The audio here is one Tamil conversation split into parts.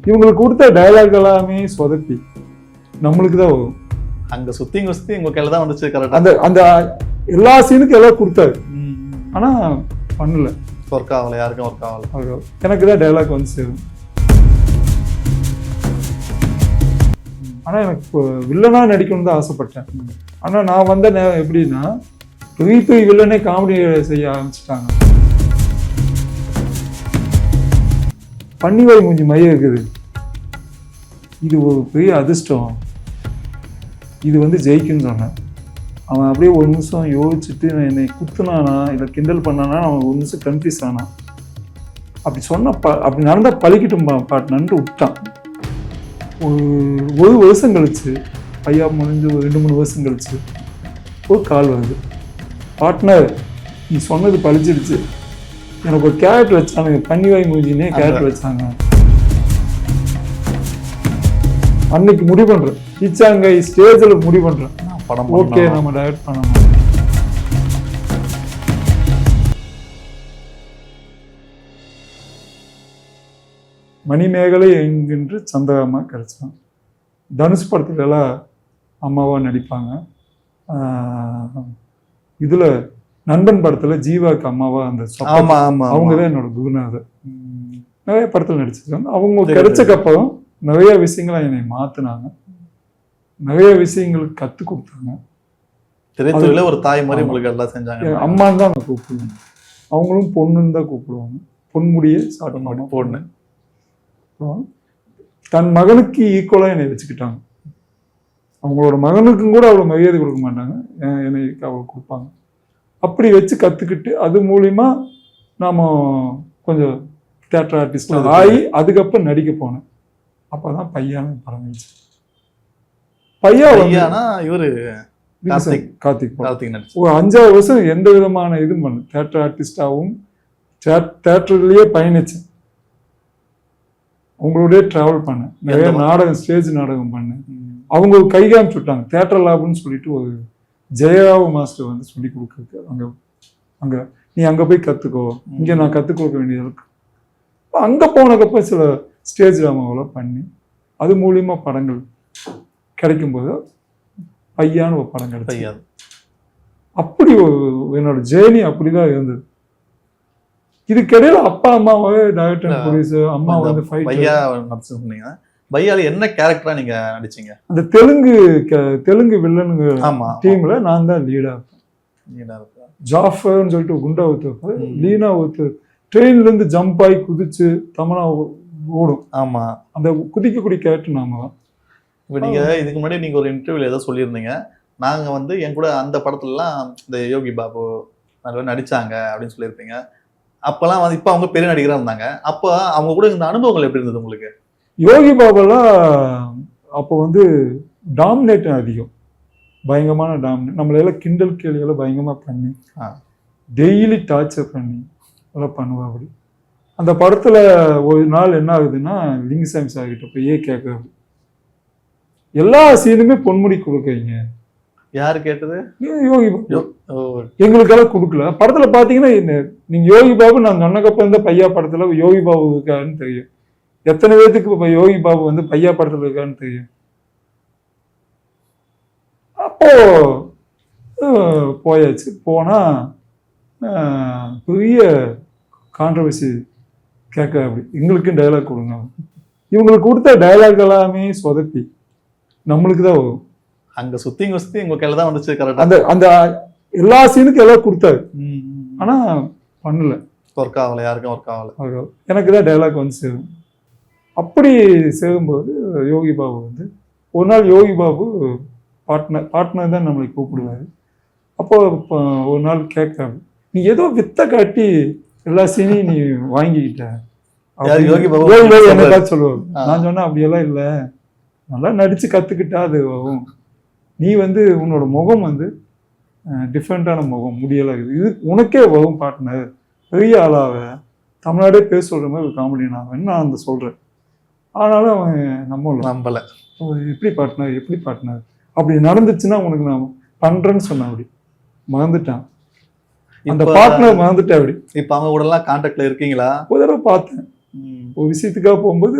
இவங்களுக்கு கொடுத்த டயலாக் எல்லாமே சொதப்பி நம்மளுக்கு தான் வரும். அங்க சுத்தி உங்க கையில தான் வந்துச்சு. கரெக்டா அந்த அந்த எல்லா சீனுக்கும் எல்லாம் கொடுத்தாரு, ஆனா பண்ணல, ஒர்க் ஆகல, யாருக்கும் ஒர்க் ஆகல. எனக்கு தான் டயலாக் வந்து சேரும். ஆனா எனக்கு வில்லனா நடிக்கணும்னு தான் ஆசைப்பட்டேன். ஆனா நான் வந்த எப்படின்னா பெரிய பெரிய வில்லனே காமெடி செய்ய ஆரம்பிச்சுட்டாங்க. பன்னிவாய் மூஞ்சி மையம் இருக்குது, இது ஒரு பெரிய அதிர்ஷ்டம், இது வந்து ஜெயிக்குன்னு சொன்னேன். அவன் அப்படியே ஒரு நிமிஷம் யோசிச்சுட்டு என்னை குத்துனானா இல்லை கிண்டல் பண்ணானா அவன் ஒரு நிமிஷம் கன்ஃபியூஸ் ஆனான். அப்படி சொன்ன அப்படி நடந்தால் பழிக்கிட்டும் பாட்டுனான்ட்டு விட்டான். ஒரு வருஷம் கழிச்சு, பையா முடிஞ்சு ஒரு 2-3 வருஷம் கழிச்சு ஒரு கால் வருது, பார்ட்னர் நீ சொன்னது பழிச்சிடுச்சு, எனக்கு ஒரு கேரக்டர் வச்சானுங்க, பன்னிவாய் மூஞ்சினே கேரக்டர் வச்சாங்க. அன்னைக்கு முடிவு பண்றேன், இச்சாங்க ஸ்டேஜில் முடிவு பண்றேன், ஓகே நம்ம டைரக்ட் பண்ணணும். மணிமேகலை என்கின்ற சந்திரம்மா கிடைச்சான். தனுஷ் படத்துல எல்லாம் அம்மாவா நடிப்பாங்க. இதுல நண்பன் படத்துல ஜீவாக்கு அம்மாவா அந்த அவங்கதான் என்னோட குருநாதர். நிறைய படத்துல நடிச்சிருக்காங்க. அவங்க கிடைச்சக்கப்புறம் நிறைய விஷயங்களை என்னை மாத்தினாங்க, நிறைய விஷயங்களுக்கு கத்து கொடுத்தாங்க. திரைத்துறையில ஒரு தாய் மாதிரி உங்களுக்கு எல்லாம் செஞ்சாங்க. அம்மான்னு தான் நான் கூப்பிடுவேன், அவங்களும் பொண்ணுன்னு தான் கூப்பிடுவாங்க. பொன்முடியே சாட்டமான பொண்ணு. தன் மகனுக்கு ஈக்குவலா என்னை வச்சுக்கிட்டாங்க. அவங்களோட மகனுக்கும் கூட அவ்வளவு மரியாதை கொடுக்க மாட்டாங்க, என்னை அவ்வளவு கொடுப்பாங்க. அப்படி வச்சு கத்துக்கிட்டு அது மூலியமா நாம கொஞ்சம் தியேட்டர் ஆர்டிஸ்ட் ஆகி அதுக்கப்புறம் நடிக்க போனேன். அப்பதான் பையன் பரவாயில்லை. பையனா இவரு கார்த்திக் ஒரு 5-6 வருஷம் எந்த விதமான இதுவும் பண்ணு, தியேட்டர் ஆர்டிஸ்டாகவும் தியேட்டர்லயே பயணிச்சேன். அவங்களோடய டிராவல் பண்ணேன், நிறைய நாடகம், ஸ்டேஜ் நாடகம் பண்ணேன். அவங்க கை காமிச்சு விட்டாங்க. தியேட்டர் லேப்னு சொல்லிட்டு ஒரு ஜெயராவ் மாஸ்டர் வந்து சொல்லி கொடுக்குறது. அங்க நீ அங்க போய் கத்துக்கோ, இங்க நான் கத்துக் கொடுக்க வேண்டியது இருக்கு. அங்க போனக்கப்ப சில ஸ்டேஜ் ட்ராமாவெல்லாம் பண்ணி அது மூலியமா படங்கள் கிடைக்கும்போது பையான்னு ஒரு படம் கிடைச்சது. அப்படி என்னோட ஜேர்னி அப்படிதான் இருந்தது. இதுக்கிடையில அப்பா அம்மாவே டைரக்டர் ப்ரொடியூசர், அம்மா வந்து பையா சொன்னீங்க. பையால என்ன கேரக்டரா நீங்க நடிச்சீங்க? அந்த தெலுங்கு வில்லனுங்க டீம்ல நான் தான் லீடா இருப்பேன். ஜாஃபர்னு சொல்லிட்டு குண்டா ஊத்து, லீனா ஊத்து ட்ரெயின்ல இருந்து ஜம்ப் ஆகி குதிச்சு தமனா ஓடும். ஆமா, அந்த குதிக்கக்கூடிய கேரக்டர் நாம தான். இப்போ நீங்க இதுக்கு முன்னாடி நீங்க ஒரு இன்டர்வியூல ஏதோ சொல்லியிருந்தீங்க, நாங்க வந்து என் கூட அந்த படத்துலலாம் இந்த யோகி பாபு நல்லா நடிச்சாங்க அப்படின்னு சொல்லியிருப்பீங்க. அப்பெல்லாம் வந்து இப்போ அவங்க பெரிய நடிகராக இருந்தாங்க. அப்போ அவங்க கூட இந்த அனுபவங்கள் எப்படி இருந்தது உங்களுக்கு? யோகி பாபெல்லாம் அப்போ வந்து டாமினேட் அதிகம், பயங்கரமான டாமினேட். நம்மளெல்லாம் கிண்டல் கேள்விகளை பயங்கரமாக பண்ணி டெய்லி டார்ச்சர் பண்ணி அதெல்லாம் பண்ணுவா. அப்படி அந்த படத்தில் ஒரு நாள் என்ன ஆகுதுன்னா, லிங்குசாமி சார் கிட்ட போய் கேட்கறது, எல்லா சீனுமே பொன்முடி கொடுக்குறீங்க. யாரு கேட்டது? யோகி பாபு. எங்களுக்கெல்லாம் கொடுக்கல. படத்துல பாத்தீங்கன்னா நீங்க யோகி பாபு நான் சொன்னக்கப்ப இந்த பையா படத்துல யோகி பாபு இருக்காருன்னு தெரியும். எத்தனை பேருக்கு யோகி பாபு வந்து பையா படத்துல இருக்காருன்னு தெரியும். அப்போ போயாச்சு. போனா பெரிய கான்ட்ரவர்சி கேட்க, அப்படி எங்களுக்கும் டைலாக் கொடுங்க. இவங்களுக்கு கொடுத்த டைலாக் எல்லாமே சொதப்பி நம்மளுக்கு தான் வரும். அங்க சுத்தி உங்க கையில தான் வந்துச்சு. கரெக்டா அந்த எல்லா சீனுக்கும் எல்லாம் கொடுத்தாரு, ஆனா பண்ணல, ஒர்க் ஆகல, யாருக்கும் ஒர்க் ஆகல. எனக்கு தான் டைலாக் வந்து சேரும். அப்படி சேரும்போது யோகி பாபு வந்து ஒரு நாள், யோகி பாபு பார்ட்னர் தான் நம்மளை கூப்பிடுவாரு. அப்போ ஒரு நாள் கேட்காரு, நீ ஏதோ வித்த காட்டி எல்லா சீனையும் நீ வாங்கிக்கிட்ட என்னதான் சொல்லுவாரு. நான் சொன்னேன் அப்படியெல்லாம் இல்லை, நல்லா நடிச்சு கத்துக்கிட்டா அது வரும். நீ வந்து உன்னோட முகம் வந்து டிஃப்ரெண்டான முகம், முடியெல்லாம் இருக்குது, இது உனக்கே வரும் பார்ட்னர், பெரிய ஆளாவ, தமிழ்நாடே பேச சொல்ற மாதிரி ஒரு காமெடியன் ஆவேன்னு நான் அந்த சொல்றேன். ஆனாலும் அவன் நம்பல. எப்படி பார்ட்னர் அப்படி நடந்துச்சுன்னா உனக்கு நான் பண்றேன்னு சொன்னேன். அப்படி மறந்துட்டான், அந்த பார்ட்னர் மறந்துட்டேன். அப்படி இப்ப அவங்க கூட எல்லாம் கான்டாக்ட்ல இருக்கீங்களா? ஒரு தடவை பார்த்தேன், ஒரு விஷயத்துக்காக போகும்போது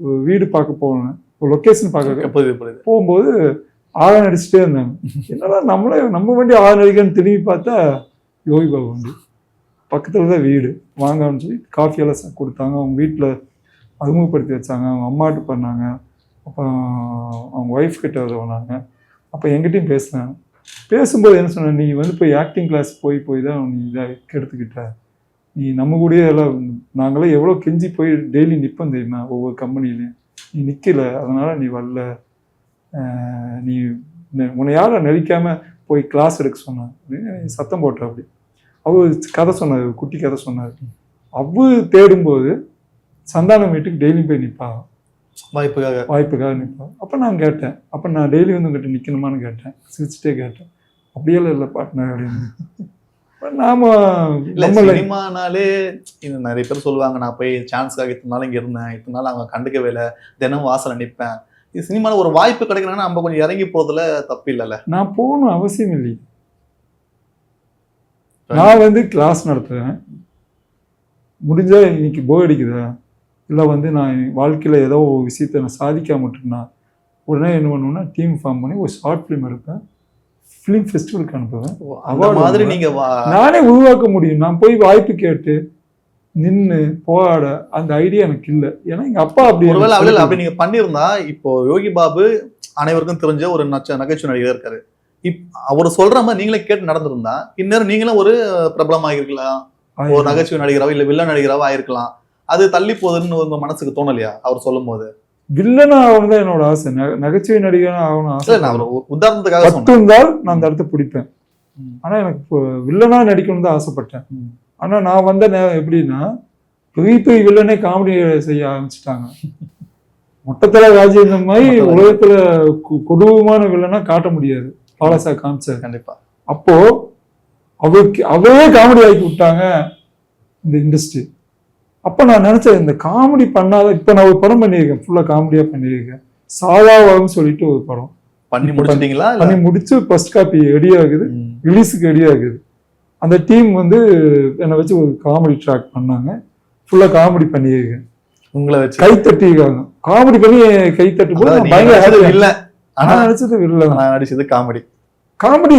ஒரு வீடு பார்க்க போனேன், ஒரு லொக்கேஷன் பார்க்க புரியுது. போகும்போது ஆழம் அடிச்சுட்டே இருந்தாங்க. என்னடா நம்ம வண்டி ஆழம் அடிக்கன்னு திரும்பி பார்த்தா யோகி பாபு வண்டி பக்கத்தில் தான் வீடு. வாங்கன்னு சொல்லி காஃபியெல்லாம் கொடுத்தாங்க. அவங்க வீட்டில் அறிமுகப்படுத்தி வச்சாங்க. அவங்க அம்மாட்டு பண்ணாங்க. அப்புறம் அவங்க ஒய்ஃப் கிட்ட சொன்னாங்க. அப்போ எங்கிட்டையும் பேசினாங்க. பேசும்போது என்ன சொன்ன, நீ வந்து போய் ஆக்டிங் கிளாஸ் போய் தான் நீ இதை கெடுத்துக்கிட்ட. நீ நம்ம கூடயே எல்லாம் நாங்களாம் எவ்வளோ கெஞ்சி போய் டெய்லி நிற்போம் தெரியுமா ஒவ்வொரு கம்பெனிலையும். நீ நிற்கல, அதனால் நீ வரல. நீ உன்னை யாரும் நடிக்காமல் போய் கிளாஸ் எடுக்க சொன்னான் அப்படின்னு சத்தம் போட்ட. அப்படி அவர் கதை சொன்னார், குட்டி கதை சொன்னார். அவர் தேடும்போது சந்தானம் வீட்டுக்கு டெய்லி போய் நிற்பா, வாய்ப்புக்காக நிற்பா. அப்போ நான் கேட்டேன், அப்போ நான் டெய்லி வந்து உங்ககிட்ட நிற்கணுமான்னு கேட்டேன். சிரிச்சுட்டே கேட்டேன். அப்படியெல்லாம் இல்லை பார்ட்னர் அப்படின்னு. சினிமானாலே நிறைய பேர் சொல்லுவாங்க, நான் போய் சான்ஸ்க்காக இத்தனை நாள் இங்க இருந்தேன், இத்தனை நாள் அவங்க கண்டுக்கவே இல்லை, தினம் வாசல நிற்பேன். இது சினிமால ஒரு வாய்ப்பு கிடைக்கணும்னா நம்ம கொஞ்சம் இறங்கி போறதுல தப்பு இல்லைல்ல. நான் போகணும் அவசியம் இல்லை. நான் வந்து கிளாஸ் நடத்துவேன். முடிஞ்சா இன்னைக்கு போர் அடிக்குதா, இல்லை வந்து நான் வாழ்க்கையில் ஏதோ ஒரு விஷயத்த நான் சாதிக்காம விட்டுருந்தா உடனே என்ன பண்ணுவேன்னா டீம் ஃபார்ம் பண்ணி ஒரு ஷார்ட் ஃபிலிம் எடுப்பேன், ஃபிலிம் ஃபெஸ்டிவலுக்கு அனுப்புவேன். மாதிரி நீங்க நானே உருவாக்க முடியும். நான் போய் வாய்ப்பு கேட்டு நின்று போராட அந்த ஐடியா எனக்கு இல்லை. ஏன்னா எங்க அப்பா அப்படி நீங்க பண்ணியிருந்தா இப்போ யோகி பாபு அனைவருக்கும் தெரிஞ்ச ஒரு நகைச்சுவை நடிகர் இருக்காரு. அவர் சொல்ற மாதிரி நீங்களே கேட்டு நடந்திருந்தா இந்நேரம் நீங்களும் ஒரு பிரபலமாகிருக்கலாம், ஒரு நகைச்சுவை நடிகராவோ இல்ல வில்லன் நடிகராவோ ஆயிருக்கலாம். அது தள்ளி போகுதுன்னு உங்க மனசுக்கு தோணலையா அவர் சொல்லும் போது? வில்லனா ஆகணும் தான் என்னோட ஆசை, நகைச்சுவை நடிகனா ஆகணும் ஆசை. நான் உதாரணத்துக்காக இருந்தால் நான் அந்த இடத்த பிடிப்பேன். ஆனா எனக்கு வில்லனா நடிக்கணும் தான் ஆசைப்பட்டேன். ஆனா நான் வந்த எப்படின்னா பெரிய வில்லனே காமெடி செய்ய ஆரம்பிச்சுட்டாங்க. மொட்டத்துல ராஜேந்திர மாதிரி உலகத்துல கொடூரமான வில்லனா காட்ட முடியாது. பாலசா காமிச்சார் கண்டிப்பா. அப்போ அவரே காமெடி ஆக்கி விட்டாங்க இந்த இண்டஸ்ட்ரி. அப்ப நான் நினைச்சேன் இந்த காமெடி பண்ணாத, இப்ப நான் ஒரு படம் பண்ணியிருக்கேன், ஃபுல்லா காமெடியா பண்ணியிருக்கேன். சாதாவாகும் சொல்லிட்டு ஒரு படம் பண்ணி முடிச்சிட்டீங்களா? பண்ணி முடிச்சு ஃபர்ஸ்ட் காப்பி ரெடி ஆகுது, ரிலீஸுக்கு ரெடி ஆகுது. அந்த டீம் வந்து என்னை வச்சு ஒரு காமெடி ட்ராக் பண்ணாங்க, ஃபுல்லா காமெடி பண்ணியிருக்கேன். உங்களை வச்சு கை தட்டிருக்காங்க, காமெடி பண்ணி கை தட்டு போது பயங்கர இல்லை. ஆனா நினைச்சது இல்லை, நான் நடிச்சது காமெடி. காமெடி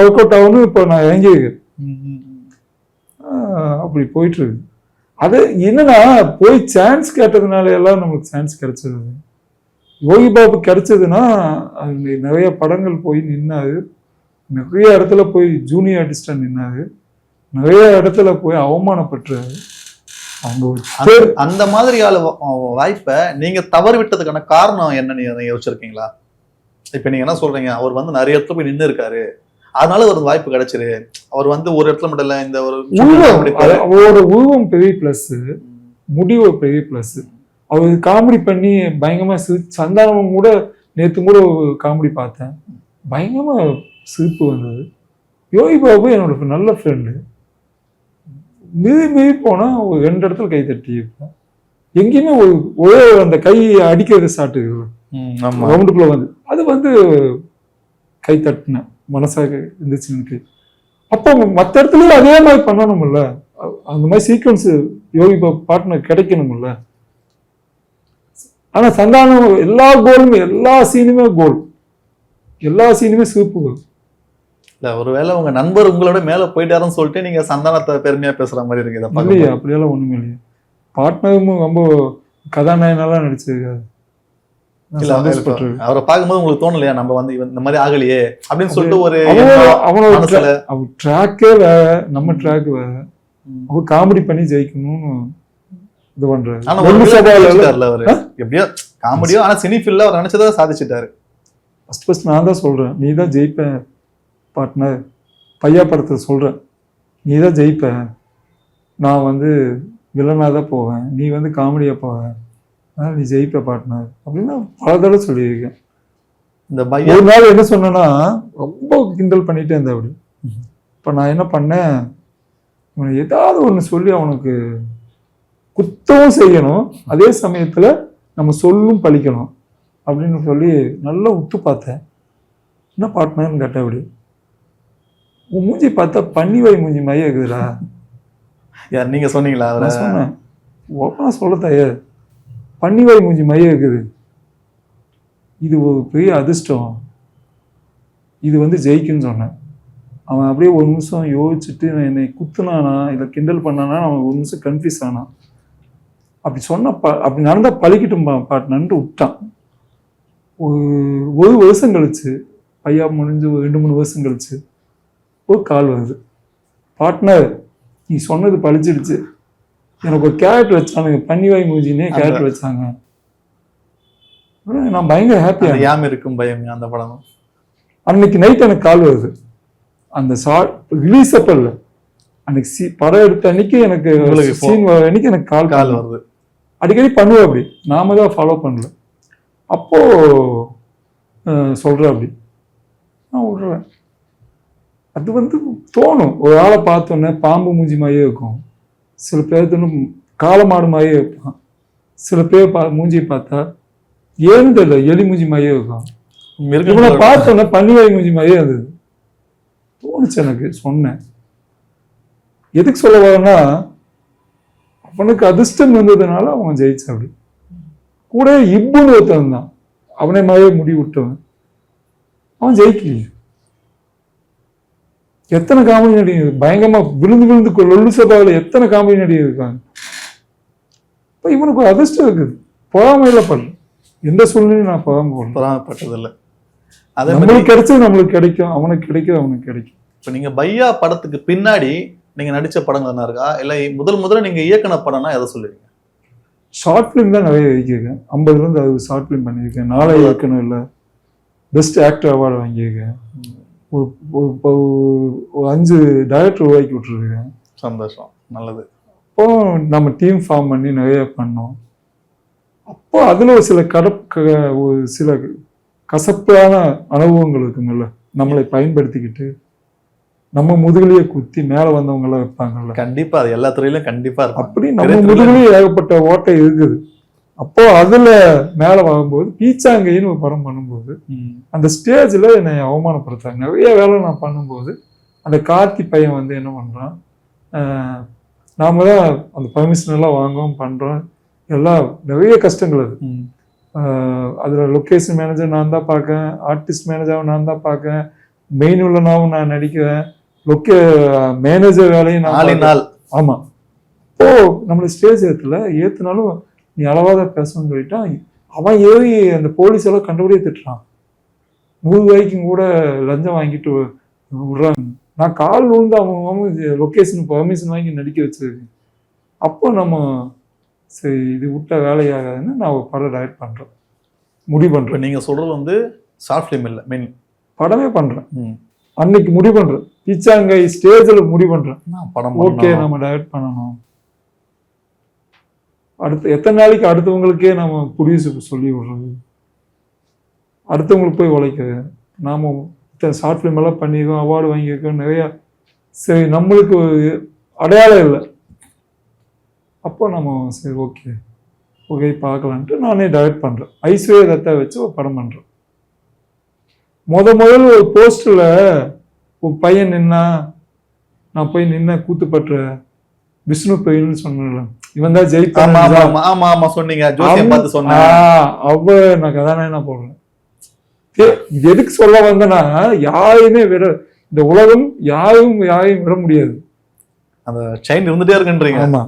ஒர்க் அவுட் ஆகும்னு இப்போ நான் இறங்கியிருக்கேன். அப்படி போயிட்டு இருக்கு. அது என்னன்னா போய் சான்ஸ் கேட்டதுனால எல்லாம் நமக்கு சான்ஸ் கிடைச்சது. யோகி பாபு கிடைச்சதுன்னா அது நிறைய படங்கள் போய் நின்னாரு, நிறைய இடத்துல போய் ஜூனியர் ஆர்டிஸ்டா நின்னாரு, நிறைய இடத்துல போய் அவமானப்பட்டாரு. அந்த மாதிரியான வாய்ப்பை நீங்க தவறு விட்டதுக்கான காரணம் என்னன்னு யோசிச்சிருக்கீங்களா? இப்ப நீங்க என்ன சொல்றீங்க, அவர் வந்து நிறைய இடத்துல போய் நின்று இருக்காரு, அதனால ஒரு வாய்ப்பு கிடைச்சிரு. அவர் வந்து ஒரு இடத்துல மட்டும் இல்ல, இந்த ஒரு அவரோட உருவம் பெரிய பிளஸ், முடிவு பெரிய பிளஸ். அவர் காமெடி பண்ணி பயங்கரமா சந்தானம் கூட நேத்து கூட காமெடி பார்த்தேன், பயங்கரமா சிரிப்பு வந்தது. யோகி பாபு என்னோட நல்ல ஃப்ரெண்டு. மீறி போனா ஒரு 2 இடத்துல கை தட்டி இருப்பேன். எங்கேயுமே ஒரே அந்த கை அடிக்கிறது ஸ்டார்ட் ரவுண்டுக்குள்ள வந்து அது வந்து கை தட்டினேன், மனசாக இருந்துச்சு எனக்கு. அப்போ மற்ற இடத்துலயும் அதே மாதிரி பண்ணணும்ல, அந்த மாதிரி சீக்வன்ஸ் யோகி பாபு பார்ட்னர் கிடைக்கணும்ல. ஆனா சந்தானம் எல்லா கோலுமே, எல்லா சீனுமே கோல், எல்லா சீனுமே சிவப்பு. இல்ல ஒருவேளை உங்க நண்பர் உங்களோட மேல போயிட்டாருன்னு சொல்லிட்டு நீங்க சந்தானத்தை பெருமையா பேசுற மாதிரி இருக்கு. இல்லையா, அப்படியெல்லாம் ஒண்ணுமே இல்லையா. பார்ட்னரும் ரொம்ப கதாநாயகனாலாம் நடிச்சிருக்காரு. அவரை பார்க்கும்போது உங்களுக்கு தோணலையா, நம்ம வந்து இந்த மாதிரி ஆகலையே அப்படின்னு சொல்லிட்டு ஒரு அவனோட ட்ராக்கே வேற, நம்ம ட்ராக் வேற. அவர் காமெடி பண்ணி ஜெயிக்கணும்னு இது பண்றாரு. எப்படியோ காமெடியோ, ஆனா சினி ஃபீல்ட்ல அவர் நினைச்சதை சாதிச்சுட்டாரு. ஃபர்ஸ்ட் நான் தான் சொல்றேன், நீ தான் ஜெயிப்ப பார்ட்னர். பையா படத்தை சொல்றேன், நீ தான் ஜெயிப்ப, நான் வந்து வில்லனா தான் போவேன், நீ வந்து காமெடியா போவேன், அதனால நீ ஜெயிப்ப பார்ட்னர் அப்படின்னு பல தடவை சொல்லியிருக்கேன். இந்த ஒரு நாள் என்ன சொன்னேன்னா ரொம்ப கிண்டல் பண்ணிட்டே இருந்தேன் அப்படி. இப்போ நான் என்ன பண்ணேன், இவனை ஏதாவது ஒன்று சொல்லி அவனுக்கு குத்தவும் செய்யணும், அதே சமயத்துல நம்ம சொல்லும் பழிக்கணும் அப்படின்னு சொல்லி நல்லா உத்து பார்த்தேன். என்ன பார்ட்னர்னு கேட்டேன். அப்படி உன் மூஞ்சி பார்த்தா பன்னி வை மூஞ்சி மைய இருக்குதுடா. நீங்க சொன்னீங்களா? நான் சொன்னேன், ஓப்பனாக சொல்ல தயார். பன்னிவாய் மூஞ்சி மையம் இருக்குது, இது ஒரு பெரிய அதிர்ஷ்டம், இது வந்து ஜெயிக்குன்னு சொன்னேன். அவன் அப்படியே ஒரு நிமிஷம் யோசிச்சுட்டு என்னை குத்துனானா இல்லை கிண்டல் பண்ணானா, அவன் ஒரு நிமிஷம் கன்ஃபியூஸ் ஆனான். அப்படி சொன்ன அப்படி நடந்தால் பழிக்கட்டும் பாட்டுனன்ட்டு விட்டான். ஒரு வருஷம் கழிச்சு, பையா முடிஞ்சு ஒரு 2-3 வருஷம் கழிச்சு ஒரு கால் வருது. பார்ட்னர், நீ சொன்னது பழிச்சிடுச்சு, எனக்கு ஒரு கேரக்டர் வச்சானுங்க, பன்னிவாய் மூஞ்சினே கேரக்டர் வச்சாங்க. நான் பயங்கர ஹாப்பியா. யாம் இருக்கும் பயம் அந்த படம். அன்னைக்கு நைட் எனக்கு கால் வருது. அந்த ரிலீஸ் அப்ப இல்லை, அன்னைக்கு படம் எடுத்த அன்னைக்கு எனக்கு சீன் வர அன்னைக்கு எனக்கு கால் வருது. அடிக்கடி பண்ணுவேன் அப்படி, நாம தான் ஃபாலோ பண்ணல. அப்போ சொல்ற அப்படி நான் விடுறேன். அது வந்து தோணும். ஒரு ஆளை பார்த்தோன்னே பாம்பு மூஞ்சி மாதிரியே இருக்கும், சில பேர் காளமாடு மாதிரியே இருப்பான், சில பேர் மூஞ்சியை பார்த்தா ஏன்னு தெரியல எலி மூஞ்சி மாதிரியே இருக்கும். இவனை பார்த்தோன்னே பன்னிவாய் மூஞ்சி மாதிரியே இருந்தது. தோணுச்சு எனக்கு. சொன்னேன். எதுக்கு சொல்ல வரேன்னா, அவனுக்கு அதிர்ஷ்டம் வந்ததுனால அவன் ஜெயிச்சான். அப்படி கூட இப்புன்னு ஒருத்தன் தான், அவனை மாதிரியே முடி விட்டவன், அவன் ஜெயிக்கலையே. எத்தனை காமெடி நடிகர் பயங்கரமா விழுந்து லொல்லு சபாவில் எத்தனை காமெடி நடிகர் இருக்காங்க. இப்போ இவனுக்கு ஒரு அதிர்ஷ்டம் இருக்குது. பொறாமையில பண்ண எந்த சூழ்நிலையும் நான் பொறாமப்பட்டதில்லை. அதே நம்மளுக்கு கிடைச்சது நம்மளுக்கு கிடைக்கும், அவனுக்கு கிடைக்கும் அவனுக்கு கிடைக்கும். இப்போ நீங்க பையா படத்துக்கு பின்னாடி நீங்க நடிச்ச படங்கள் என்ன இருக்கா, இல்லை முதல்ல நீங்க இயக்குன படம்னா எதை சொல்லுவீங்க? ஷார்ட் ஃபிலிம் தான் நிறைய இயக்கியிருக்கேன். 50லேருந்து 60 ஷார்ட் ஃபிலிம் பண்ணியிருக்கேன். 4 இயக்கணும் இல்லை, பெஸ்ட் ஆக்டர் அவார்டு வாங்கியிருக்கேன். ஒரு 5 டைரக்டர் உருவாக்கி விட்டுருக்கேன். சந்தோஷம், நல்லது. அப்போ நம்ம டீம் ஃபார்ம் பண்ணி நிறைய பண்ணோம். அப்போ அதில் ஒரு சில கசப்பான அனுபவங்கள் இருக்குங்கல்ல, நம்மளை பயன்படுத்திக்கிட்டு நம்ம முதுகிலேயே குத்தி மேல வந்தவங்க எல்லாம் வைப்பாங்கல்ல. கண்டிப்பா அது எல்லா துறையிலும் கண்டிப்பா இருக்கும். அப்படி நம்ம முதுகிலேயே ஏகப்பட்ட ஓட்டை இருக்குது. அப்போ அதுல மேல வரும்போது பீச்சாங்கைன்னு ஒரு படம் பண்ணும்போது அந்த ஸ்டேஜ்ல என்னை அவமானப்படுத்தாங்க. நிறைய வேலை நான் பண்ணும்போது அந்த கார்த்தி பையன் வந்து என்ன பண்றான், நாம தான் அந்த பர்மிஷன் எல்லாம் வாங்குவோம் பண்றோம், எல்லாம் நிறைய கஷ்டங்கள் அது. அதுல லொக்கேஷன் மேனேஜர் நான் தான் பார்க்கேன், ஆர்டிஸ்ட் மேனேஜரும் நான் தான் பார்க்கேன், மெயின் உள்ளனாவும் நான் நடிக்கிறேன், மேனேஜர் வேலையும் நான். ஆமா. இப்போ நம்மள ஸ்டேஜ் ஏத்துனாலும் நீ அளவாத பேசணும்னு சொல்லிட்டா அவன் ஏறி அந்த போலீஸ் எல்லாம் கண்டுபிடியே திட்டுறான். 100 ரூபாய்க்கும் கூட லஞ்சம் வாங்கிட்டு விடுறாங்க. நான் கால் விழுந்து அவங்க லொக்கேஷன் பர்மிஷன் வாங்கி நடிக்க வச்சிருக்கேன். அப்போ நம்ம சரி இது விட்ட வேலையாகாதுன்னு நான் ஒரு படம் டைரக்ட் பண்றேன், முடிவு பண்றேன். நீங்க சொல்றது வந்து ஷார்ட் ஃபிலிம் இல்லை, மெயின் படமே பண்றேன். அன்னைக்கு முடிவு பண்றேன், பீச்சாங்கை ஸ்டேஜ்ல முடிவு பண்றேன், ஓகே நம்ம டைரக்ட் பண்ணணும். அடுத்து எத்தனை நாளைக்கு அடுத்தவங்களுக்கே நம்ம ப்ரொடியூசர் சொல்லி விடுறது, அடுத்தவங்களுக்கு போய் உழைக்கிறது. நாம ஷார்ட் ஃபிலிம் எல்லாம் பண்ணியிருக்கோம், அவார்டு வாங்கியிருக்கோம் நிறைய. சரி நம்மளுக்கு அடையாளம் இல்லை. அப்போ நம்ம சரி ஓகே பார்க்கலான்ட்டு நானே டைரக்ட் பண்றேன். ஐஸ்வர்யா தத்தா வச்சு ஒரு படம் பண்றேன். முதல்ல ஒரு போஸ்டர்ல ஒரு பையன் நின்னா, நான் போய் நின்ன கூத்துப்பற்ற விஷ்ணு பெயின்னு சொன்ன, இவன் தான் ஜெயிப்பான். அவ நான் கதாநாயகனா போடுறேன். இது எதுக்கு சொல்ல வந்தேன்னா, யாரையுமே விட இந்த உலகம் யாரையும் விட முடியாது. அந்த செயின் இருந்துட்டே இருக்குன்றீங்க. ஆமா,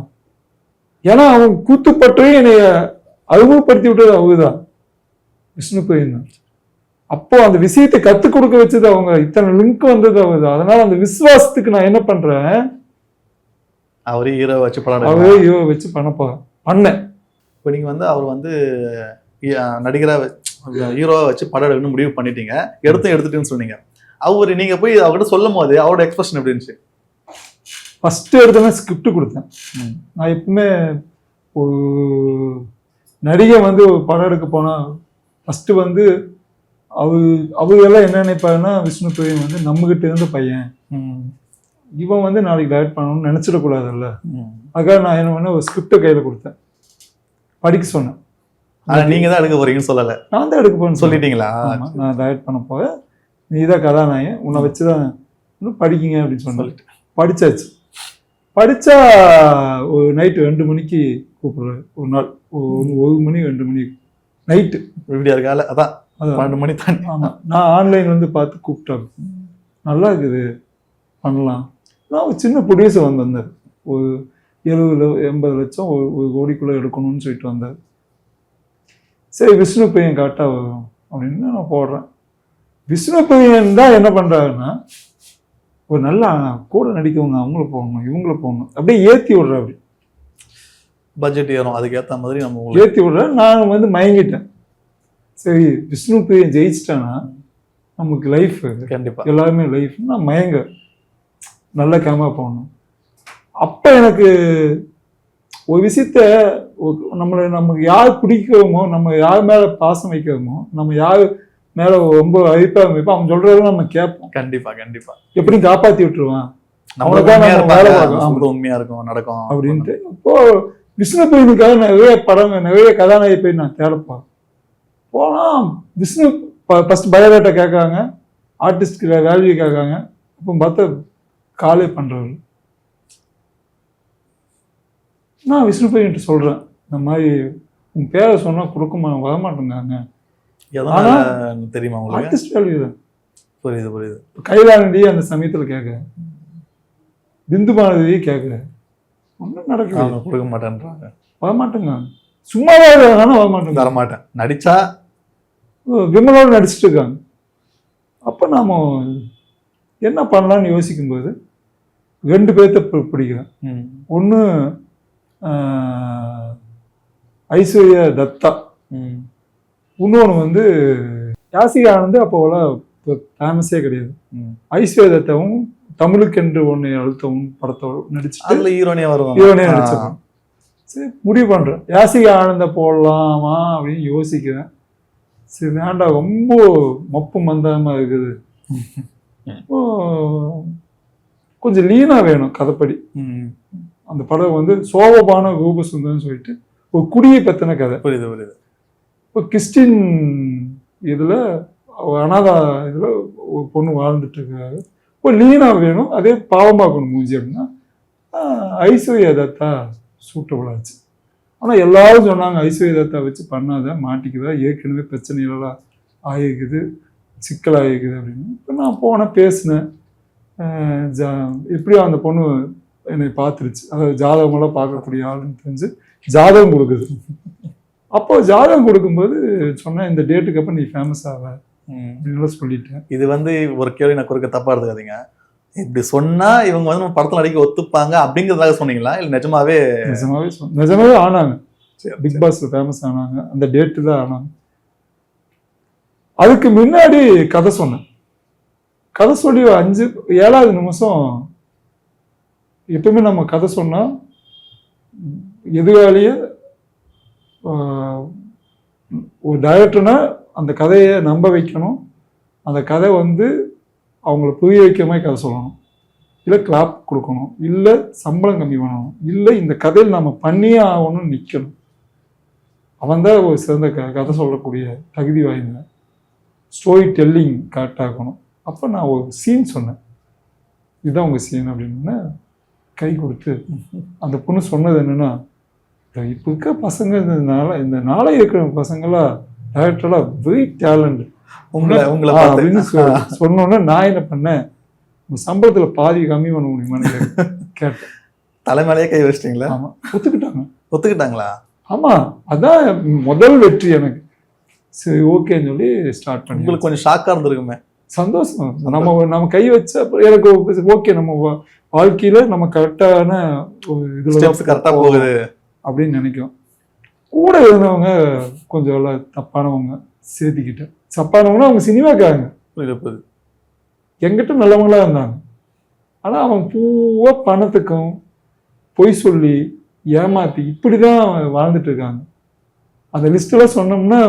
ஏன்னா அவன் கூத்துப்பற்றையும் என்னைய அறிமுகப்படுத்தி விட்டது அவருதான், விஷ்ணு பெயின். அப்போ அந்த விஷயத்தை கத்துக் கொடுக்க வச்சது அவங்க, இத்தனை லிங்க் வந்தது அவரு. அதனால அந்த விசுவாசத்துக்கு நான் என்ன பண்றேன், அவரே ஹீரோ வச்சு பண்ண பண்ணேன். இப்போ நீங்க வந்து அவர் வந்து நடிகரா ஹீரோவா வச்சு படம் எடுக்கணும்னு முடிவு பண்ணிட்டீங்க, எடுத்துட்டுன்னு சொன்னீங்க. அவரு நீங்க போய் அவர்கிட்ட சொல்லும் போது அவரோட எக்ஸ்பிரஷன் எப்படி இருந்துச்சு? ஃபர்ஸ்ட் எடுத்தோன்னா ஸ்கிரிப்ட் கொடுத்தேன். நான் எப்பவுமே ஒரு நடிகை வந்து ஒரு படம் எடுக்க போனா ஃபர்ஸ்ட் வந்து அவங்க எல்லாம் என்ன நினைப்பாருன்னா, விஷ்ணு பெரியன் வந்து நம்மகிட்ட இருந்த பையன், இவன் வந்து நாளைக்கு டைரக்ட் பண்ணணும்னு நினைச்சிடக்கூடாதுல்ல. அதுக்காக நான் என்ன பண்ண ஒரு ஸ்கிரிப்டை கையில கொடுத்தேன், படிக்க சொன்னேன். நீங்க தான் எடுக்க போறீங்கன்னு சொல்லலை, நான் தான் எடுக்க போறேன்னு சொல்லிட்டீங்களா? நான் டைரக்ட் பண்ண போக நீ தான் கதாநாயகன், உன்னை வச்சுதான் படிக்கிங்க அப்படின்னு சொல்லிட்டு படிச்சாச்சு. படித்தா ஒரு நைட்டு 2 மணிக்கு கூப்பிடுறாரு. ஒரு நாள் 1 மணி 2 மணி நைட்டு இப்படியா இருக்கால அதான் 12 மணி தாண்டி. ஆமாம், நான் ஆன்லைன் வந்து பார்த்து கூப்பிட்டாங்க. நல்லா இருக்குது, பண்ணலாம். நான் ஒரு சின்ன ப்ரொடியூசர் வந்தார், ஒரு 70-80 லட்சம் ஒரு கோடிக்குள்ளே எடுக்கணும்னு சொல்லிட்டு வந்தார். சரி விஷ்ணு பையன் கரெக்டாக வரும் அப்படின்னு நான் போடுறேன். விஷ்ணு பையன் தான் என்ன பண்ணுறாருன்னா, ஒரு நல்ல கூட நடிக்கவங்க அவங்கள போகணும் இவங்கள போகணும் அப்படியே ஏற்றி விட்ற, அப்படி பட்ஜெட் ஏறும், அதுக்கேற்ற மாதிரி நம்ம ஏற்றி விட்றேன். நான் வந்து மயங்கிட்டேன். சரி விஷ்ணு பையன் ஜெயிச்சிட்டானா நமக்கு லைஃப், கண்டிப்பா எல்லாருமே லைஃப். நான் மயங்க நல்ல கேமரா போகணும். அப்போ எனக்கு ஒரு விஷயத்த நமக்கு யார் பிடிக்கிறோமோ, நம்ம யார் மேலே பாசம் வைக்கிறோமோ, நம்ம யார் மேலே ரொம்ப அழிப்பாக வைப்போம், அவன் சொல்றதும் நம்ம கேட்போம். கண்டிப்பா கண்டிப்பா எப்படி காப்பாற்றி விட்டுருவான், நம்மளுக்காக வேலை பார்க்கும், உண்மையா இருக்கும் நடக்கும் அப்படின்ட்டு. இப்போ விஷ்ணு பையனுக்காக நிறைய படம் நிறைய கதாநாயகி போய் நான் தேடப்போம் போனால் விஷ்ணு ஃபர்ஸ்ட் பயோடேட்டா கேட்குறாங்க, ஆர்டிஸ்ட்க்கு வேல்யூ கேட்குறாங்க. அப்போ பார்த்தா காலே பண்ணுறாரு. நான் விஷ்ணு பையன்ட்டு சொல்கிறேன், இந்த மாதிரி உன் பேரை சொன்னால் கொடுக்க வரமாட்டேங்காங்க. தெரியுமா உங்களுக்கு? ஆர்டிஸ்ட் வேல்யூ தான். புரியுது புரியுது. கைலாண்டி அந்த சமயத்தில் கேட்க, பிந்து மாணவி கேட்க, ஒன்றும் நடக்கல, கொடுக்க மாட்டேன்றாங்க, வரமாட்டேங்க. சும்மாவே ஆனால் வரமாட்டேங்க, வரமாட்டேன். நடிச்சா விமலோடு நடிச்சிட்டு இருக்காங்க. அப்போ நாம் என்ன பண்ணலான்னு யோசிக்கும்போது 2 பேர்த்த பிடிக்கிறேன். ஒன்று ஐஸ்வர்யா தத்தா, இன்னொன்று வந்து யாசிகா ஆனந்த். அப்போல ஃபேமஸே கிடையாது. ஐஸ்வர்யா தத்தாவும் தமிழுக்கென்று ஒன்று அழுத்தவும் படத்தோடு நடிச்சுட்டு ஹீரோனியா நடிச்சிருக்கேன். சரி முடிவு பண்ணுறேன், யாசிகா ஆனந்த போடலாமா அப்படின்னு யோசிக்கிறேன். சரி வேண்டாம், ரொம்ப மப்பு மந்தமாக இருக்குது, கொஞ்சம் லீனாக வேணும் கதைப்படி. அந்த படம் வந்து சோபபான ரூபசுந்தர்னு சொல்லிட்டு ஒரு குடியை பற்றின கதை. புரியுது புரியுது. இப்போ கிறிஸ்டின் இதில் அனாதா இதில் ஒரு பொண்ணு வாழ்ந்துட்டு இருக்காரு. இப்போ லீனாக வேணும், அதே பாவமாக்கணும் மூஞ்சி அப்படின்னா ஐஸ்வர்யா தத்தா சூட்டபுள் ஆச்சு. ஆனால் எல்லாரும் சொன்னாங்க ஐஸ்வர்யா தத்தா வச்சு பண்ணாத, மாட்டிக்குதா, ஏற்கனவே பிரச்சனைகளெல்லாம் ஆகிக்குது, சிக்கல் ஆகிக்குது அப்படின்னு. இப்போ நான் போனேன், பேசினேன். எப்படியோ அந்த பொண்ணு என்னை பார்த்துருச்சு, அதாவது ஜாதகமெல்லாம் பார்க்கக்கூடிய ஆளுன்னு தெரிஞ்சு ஜாதகம் கொடுக்குது. அப்போ ஜாதகம் கொடுக்கும்போது சொன்னேன், இந்த டேட்டுக்கு அப்போ நீ ஃபேமஸ் ஆக அப்படின்னு சொல்லிட்டேன். இது வந்து ஒரு கேள்வி நான் குறுக்க தப்பா எடுத்துக்காதீங்க. இப்படி சொன்னா இவங்க வந்து நம்ம படத்துல நடிக்க ஒத்துப்பாங்க அப்படிங்கிறதுக்காக சொன்னீங்களா, இல்லை நிஜமாவே? நிஜமாவே ஆனாங்க, பிக் பாஸ்ல ஃபேமஸ் ஆனாங்க, அந்த டேட்டு தான் ஆனாங்க. அதுக்கு முன்னாடி கதை சொன்னேன். கதை சொல்லி 7வது நிமிஷம் எப்பவுமே நம்ம கதை சொன்னால் எதிராளியே ஒரு டைரக்டர்னா அந்த கதையை நம்ப வைக்கணும், அந்த கதை வந்து அவங்கள புரிய வைக்கிற மாதிரி கதை சொல்லணும், இல்லை கிளாப் கொடுக்கணும், இல்லை சம்பளம் கம்மி பண்ணணும், இல்லை இந்த கதையில் நம்ம பண்ணியே ஆகணும்னு நிற்கணும். அவன் தான் ஒரு சிறந்த கதை சொல்லக்கூடிய தகுதி வாய்ந்த ஸ்டோரி டெல்லிங் கரெக்டாகணும். அப்போ நான் ஒரு சீன் சொன்னேன், இதுதான் உங்கள் சீன் அப்படின்னு கை கொடுத்து. அந்த பொண்ணு சொன்னது என்னென்னா, இப்போ இருக்க பசங்க இந்த நாளை இருக்கிற பசங்களாம் டேரக்டரெலாம் வெரி டேலண்ட் உங்களை அப்படின்னு சொன்னோன்னே நான் என்ன பண்ணேன், உங்கள் சம்பளத்தில் பாதி கம்மி பண்ண முடியுமான்னு கேட்டேன். தலைமையிலேயே கை வச்சிட்டிங்களா? ஆமாம், ஒத்துக்கிட்டாங்களா? ஆமாம், அதான் முதல் வெற்றி எனக்கு. சரி ஓகேன்னு சொல்லி ஸ்டார்ட் பண்ணி. உங்களுக்கு கொஞ்சம் ஷாக்காக இருந்திருக்குமே? சந்தோஷம். நம்ம கை வச்ச எனக்கு ஓகே, நம்ம வாழ்க்கையில் நம்ம கரெக்டான இதில் கரெக்டாக போகுது அப்படின்னு நினைக்கும். கூட இருந்தவங்க கொஞ்சம் எல்லாம் தப்பானவங்க சேர்த்திக்கிட்டேன். தப்பானவங்கன்னா அவங்க சினிமாக்காரங்க, எங்கிட்ட நல்லவங்களா இருந்தாங்க. ஆனால் அவங்க பூவா பணத்துக்கும் பொய் சொல்லி ஏமாத்தி இப்படி தான் வாழ்ந்துட்டு இருக்காங்க. அந்த லிஸ்டெல்லாம் சொன்னோம்னா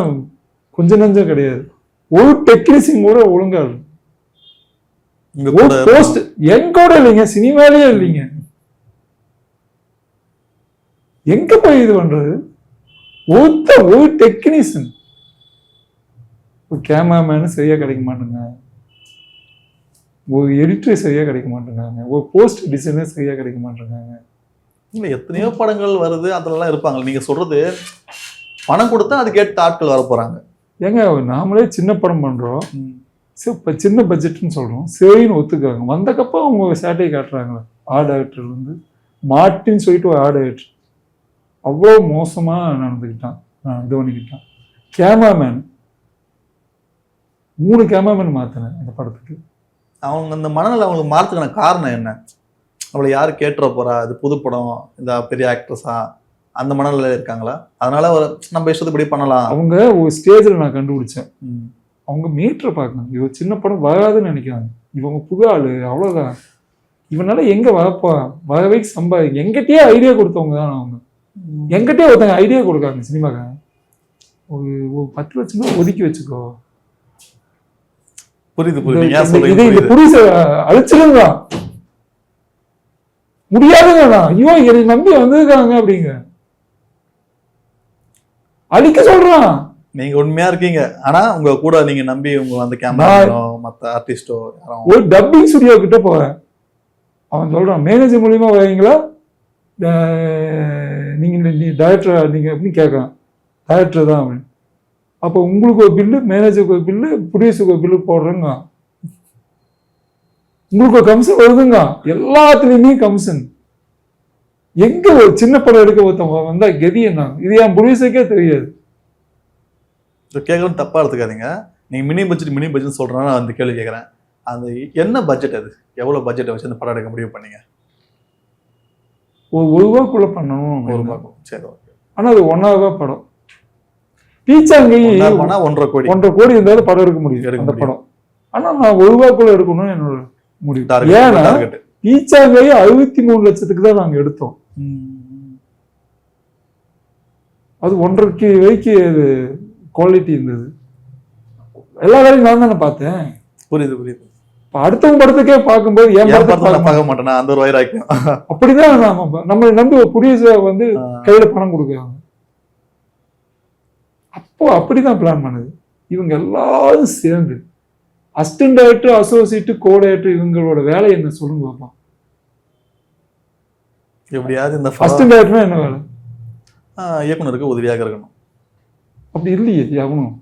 கொஞ்சம் நஞ்சம் கிடையாது. ஒரு டெக்னீஷியன் கூட ஒழுங்கா போஸ்ட் எங்கூட இல்லைங்க, சினிமாலேயே இல்லைங்க. எங்க போய் இது பண்றது? ஒரு ஒரு எடிட்டர் சரியா கிடைக்க மாட்டேங்காங்க, ஒரு போஸ்ட் டிசைனர் சரியா கிடைக்க மாட்டேங்காங்க. இல்ல எத்தனையோ படங்கள் வருது, அதெல்லாம் இருப்பாங்க. நீங்க சொல்றது பணம் கொடுத்தா அதுக்கு ஏற்ற ஆட்கள் வர போறாங்க. ஏங்க நாமளே சின்ன படம் பண்றோம், இப்போ சின்ன பட்ஜெட்னு சொல்றோம், சரின்னு ஒத்துக்காங்க. வந்தக்கப்போ அவங்க சேட்டை காட்டுறாங்களே. ஆர்ட் டைரக்டர் வந்து மாட்டின்னு சொல்லிட்டு ஒரு ஆர்ட் டைரக்டர் அவ்வளோ மோசமா நடந்துக்கிட்டான், இது பண்ணிக்கிட்டான். கேமராமேன் 3 கேமராமேன் மாத்தினேன் அந்த படத்துக்கு. அவங்க அந்த மனநிலை அவங்களுக்கு மாறதுக்கான காரணம் என்ன? அவளை யாரு கேட்டுற போறா, இது புது படம், இந்த பெரிய ஆக்ட்ரஸா, அந்த மனநிலையில இருக்காங்களா? அதனால நம்ம இஷ்டத்துப்படி பண்ணலாம். அவங்க ஒரு ஸ்டேஜில் நான் கண்டுபிடிச்சேன், அவங்க மீட்டரை பார்க்கணும். இது ஒரு சின்ன படம் வராதுன்னு நினைக்கிறாங்க. இவங்க புது ஆளு, அவ்வளோதான். இவனால எங்க வரப்பா, வரவே சம்பாதி எங்கிட்டயே ஐடியா கொடுத்தவங்க தான் அவங்க. எங்கிட்டே ஒருத்தங்க ஐடியா கொடுக்காங்க சினிமாக்காக. ஒரு 10 லட்சம் ஒதுக்கி வச்சுக்கோ. புரியுது இது புரிச அழிச்சிருங்க முடியாதுங்க. ஐயோ என்னை நம்பி வந்திருக்காங்க அப்படிங்க அழிக்க சொல்றான். நீங்க உண்மையா இருக்கீங்க, ஆனா உங்க கூட நீங்க நம்பி உங்க அந்த கேமரா மத்த ஆர்டிஸ்டோ ஒரு டப்பிங் ஸ்டுடியோ கிட்ட போறேன், அவன் சொல்றான் மேனேஜர் மூலியமா வரீங்களா, நீங்க டைரக்டர் நீங்க அப்படின்னு கேட்கறான். டைரக்டர் தான் அப்படின்னு. அப்போ உங்களுக்கு ஒரு பில்லு, மேனேஜருக்கு ஒரு பில்லு, ப்ரொடியூசருக்கு ஒரு பில்லு போடுறேங்க. உங்களுக்கு ஒரு கமிஷன் வருதுங்க, எல்லாத்துலயுமே கமிஷன். எங்க ஒரு சின்ன படம் எடுக்க ஒருத்தவங்க வந்தா கெதி என்ன, இது என் ப்ரொடியூசருக்கே தெரியாது. கேட்கறது தப்பா எடுத்துக்காதீங்க. நீங்க மினி பட்ஜெட் சொல்றேன்னா நான் அந்த கேள்வி கேட்கறேன். அது என்ன பட்ஜெட், அது எவ்வளவு பட்ஜெட்டை வச்சு அந்த படம் எடுக்க முடிவு பண்ணீங்க? ஒரு ரூபாய்க்குள்ள பண்ணணும். 1 ரூபாய். சரி, ஓகே. ஆனா அது 1 ரூபாய் படம். பீச்சாங்கி 1.5 கோடி இருந்தாலும் படம் எடுக்க முடியும் அந்த படம். ஆனா நான் 1 ரூபாய்க்குள்ள எடுக்கணும்னு என்னோட முடிவு. ஏன்னா பீச்சாங்கை 63 லட்சத்துக்கு தான் நாங்க எடுத்தோம். அது 1.5 ரூபாய்க்கு குவாலிட்டி இருந்தது. எல்லா வேலையும் நான் தானே பார்த்தேன். புரியுது. அடுத்தவங்க படத்துக்கே பார்க்கும்போது என் படத்தை பார்க்க மாட்டேன், அந்த ரூபாய் அப்படிதான் நம்மளை நம்பி ஒரு ப்ரொடியூசர் வந்து கையில பணம் கொடுக்குறாங்க. அப்போ அப்படிதான் பிளான் பண்ணுது. இவங்க எல்லாரும் சேர்ந்து assistant director, associate, co director, இவங்களோட வேலை என்ன சொல்லுங்க பாப்பா. எப்படியாவது இந்த அசிஸ்டன்ட் டைரக்டர்னா என்ன வேலை? இயக்குனருக்கு உதவியாக இருக்கணும். அப்படி இல்லையே எவனும்.